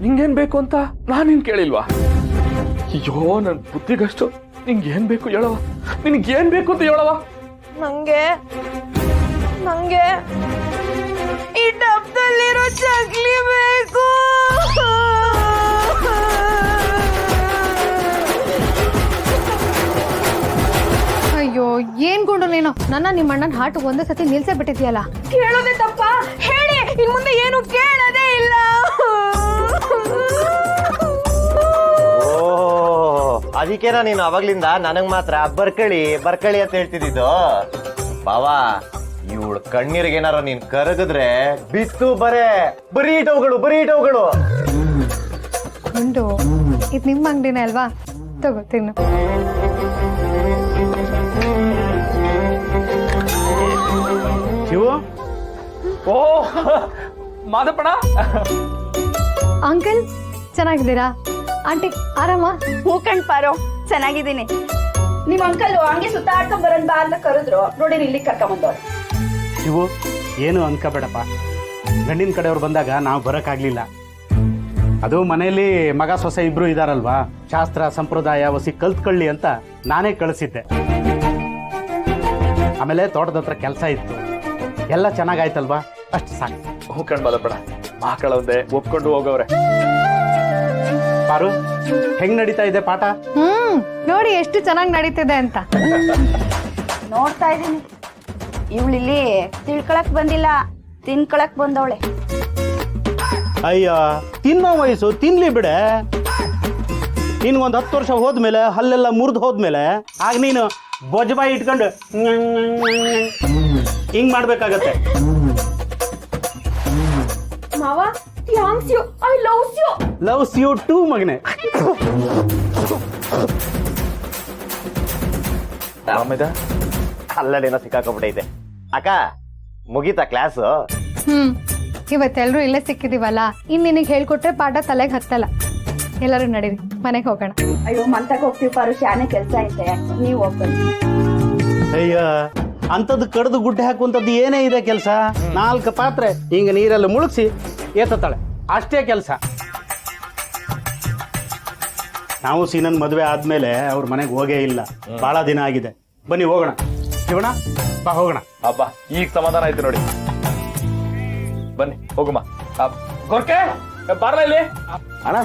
ನಿಂಗೇನ್ ಬೇಕು ಅಂತ ನಾನೇನ್ ಕೇಳಿಲ್ವಾ? ಅಯ್ಯೋ ನನ್ ಬುದ್ಧಿಗಷ್ಟು ನಿಂಗೇನ್ ಬೇಕು ಹೇಳವ, ನಿನ್ಗೇನ್ ಬೇಕು ಅಂತ ಹೇಳವ. ನಂಗೆ ಈ ಡಬ್ಬದಲ್ಲಿರೋ ಚಕ್ಲಿ ಬೇಕು. ಅಯ್ಯೋ ಏನ್ ಗುಂಡು ನೀನು ನನ್ನ ನಿಮ್ಮ ಅಣ್ಣನ ಹಾಟ್ ಒಂದೇ ಸತಿ ನಿಲ್ಸೇ ಬಿಟ್ಟಿದ್ಯಲ್ಲ. ಕೇಳೋದೇ ತಪ್ಪ ಹೇಳಿ, ಇನ್ ಮುಂದೆ ಏನು ಕೇಳೋದೇ ಇಲ್ಲ. ಅದಕ್ಕೇನ ನೀನು ಅವಾಗ್ಲಿಂದ ನನಗ್ ಮಾತ್ರ ಬರ್ಕಳಿ ಅಂತ ಹೇಳ್ತಿದ್ದು. ಬಾವಾ ಇವಳು ಕಣ್ಣೀರಿಗೆ ಏನಾರ ನೀನ್ ಕರಗಿದ್ರೆ ಬಿತ್ತು ಬರೀ ಇಟವುಗಳು. ಗುಂಡು ಇದು ನಿಮ್ಮ ಅಂಗಡಿನೇ ಅಲ್ವಾ, ತಗೋ ತಿನ್ನು. ಶಿವು, ಓ ಮಾದಪ್ಪಣ. ಅಂಕಲ್ ಚೆನ್ನಾಗಿದ್ದೀರಾ? ಆಂಟಿ ಆರಾಮ? ಹೂ ಕಣ್ ಪಾರೋ, ಚೆನ್ನಾಗಿದ್ದೀನಿ. ನಿಮ್ ಅಂಕಲ್ ಹಂಗೆ ಸುತ್ತಾಡ್ಕೊಂಡ್ ಬರೋಣ ಬಾ ಅಂತ ಕರೆದ್ರು, ನೋಡಿ ಇಲ್ಲಿ ಕರ್ಕೊಂಬಂದವ್ರು. ಶಿವು, ಏನು ಅನ್ಕೋಬೇಡಪ್ಪ. ಗಂಡಿನ ಕಡೆಯವ್ರು ಬಂದಾಗ ನಾವು ಬರೋಕ್ಕಾಗಲಿಲ್ಲ. ಅದು ಮನೆಯಲ್ಲಿ ಮಗ ಸೊಸೆ ಇಬ್ರು ಇದಾರಲ್ವಾ, ಶಾಸ್ತ್ರ ಸಂಪ್ರದಾಯ ಒಸಿ ಕಲ್ತ್ಕೊಳ್ಳಿ ಅಂತ ನಾನೇ ಕಳಿಸಿದ್ದೆ. ಆಮೇಲೆ ತೋಟದ ಹತ್ರ ಕೆಲಸ ಇತ್ತು, ಎಲ್ಲ ಚೆನ್ನಾಗಾಯ್ತಲ್ವಾ, ಅಷ್ಟು ಸಾಕು. ಹೂ ಕಣ್ ಮಾದಪ್ಪಣ, ಮಕ್ಕಳೊಂದೇ ಒಪ್ಕೊಂಡು ಹೋಗವ್ರೆ. ಪಾರು, ಹೆಂಗ್ ನಡೀತಾ ಇದೆ ಪಾಠ? ನೋಡಿ ಎಷ್ಟು ಚೆನ್ನಾಗಿ ನಡೀತಿದೆ ಅಂತ. ನೋಡ್ತಾ ಇದೀನಿ, ಇವಳಿಲ್ಲಿ ತಿಳ್ಕೊಳಕ್ ಬಂದಿಲ್ಲ, ತಿನ್ಕೊಳಕ್ ಬಂದವಳೆ. ಅಯ್ಯ, ತಿನ್ನೋ ವಯಸ್ಸು ತಿನ್ಲಿ ಬಿಡೆ. ನಿನ್ಗೊಂದು 10 ವರ್ಷ ಹೋದ್ಮೇಲೆ ಹಲ್ಲೆಲ್ಲ ಮುರಿದು ಹೋದ್ಮೇಲೆ ಆಗ ನೀನು ಬೊಜ್ಬಾಯಿ ಇಟ್ಕೊಂಡು ಹಿಂಗ್ ಮಾಡ್ಬೇಕಾಗತ್ತೆ. ಮಾವ, thanks you, I loves you. Loves you too ಮಗನೆ. ಅಲ್ಲದೇನೋ ಸಿಕ್ಕಾಕೊಂಡ್ಬಿಟ್ಟೈತೆ. ಅಕ್ಕ ಮುಗೀತಾ ಕ್ಲಾಸು? ಇವತ್ತೆಲ್ರೂ ಇಲ್ಲೇ ಸಿಕ್ಕಿದೀವಲ್ಲ, ಇನ್ ನಿನಗೆ ಹೇಳ್ಕೊಟ್ರೆ ಪಾಠ ತಲೆಗೆ ಹತ್ತಲ್ಲ. ಎಲ್ಲರೂ ನಡೀರಿ ಮನೆಗೆ ಹೋಗೋಣ. ಅಯ್ಯೋ ಮಂತಕ್ಕೆ ಹೋಗ್ತೀವಿ ಪಾರು, ಶಾನೆ ಕೆಲಸ ಐತೆ, ನೀವು ಹೋಗ್ಬನ್ನಿ. ಅಯ್ಯ, ಅಂಥದ್ದು ಕಡ್ದು ಗುಡ್ಡೆ ಹಾಕುವಂಥದ್ದು ಏನೇ ಇದೆ ಕೆಲಸ? 4 ಪಾತ್ರೆ ಹಿಂಗ ನೀರಲ್ಲಿ ಮುಳುಗಿಸಿ ಏತಾಳೆ, ಅಷ್ಟೇ ಕೆಲಸ. ನಾವು ಸೀನನ್ ಮದುವೆ ಆದ್ಮೇಲೆ ಅವ್ರ ಮನೆಗೆ ಹೋಗೇ ಇಲ್ಲ, ಬಹಳ ದಿನ ಆಗಿದೆ. ಬನ್ನಿ ಹೋಗೋಣ. ಶಿವಣ್ಣ ಬಾ ಹೋಗೋಣ. ಅಬ್ಬಾ ಈಗ ಸಮಾಧಾನ ಆಯ್ತು ನೋಡಿ. ಬನ್ನಿ ಹೋಗಮ್ಮ. ಗೊರ್ಕೆ ಬಾರ್ಲ ಇಲ್ಲಿ. ಅಣ್ಣ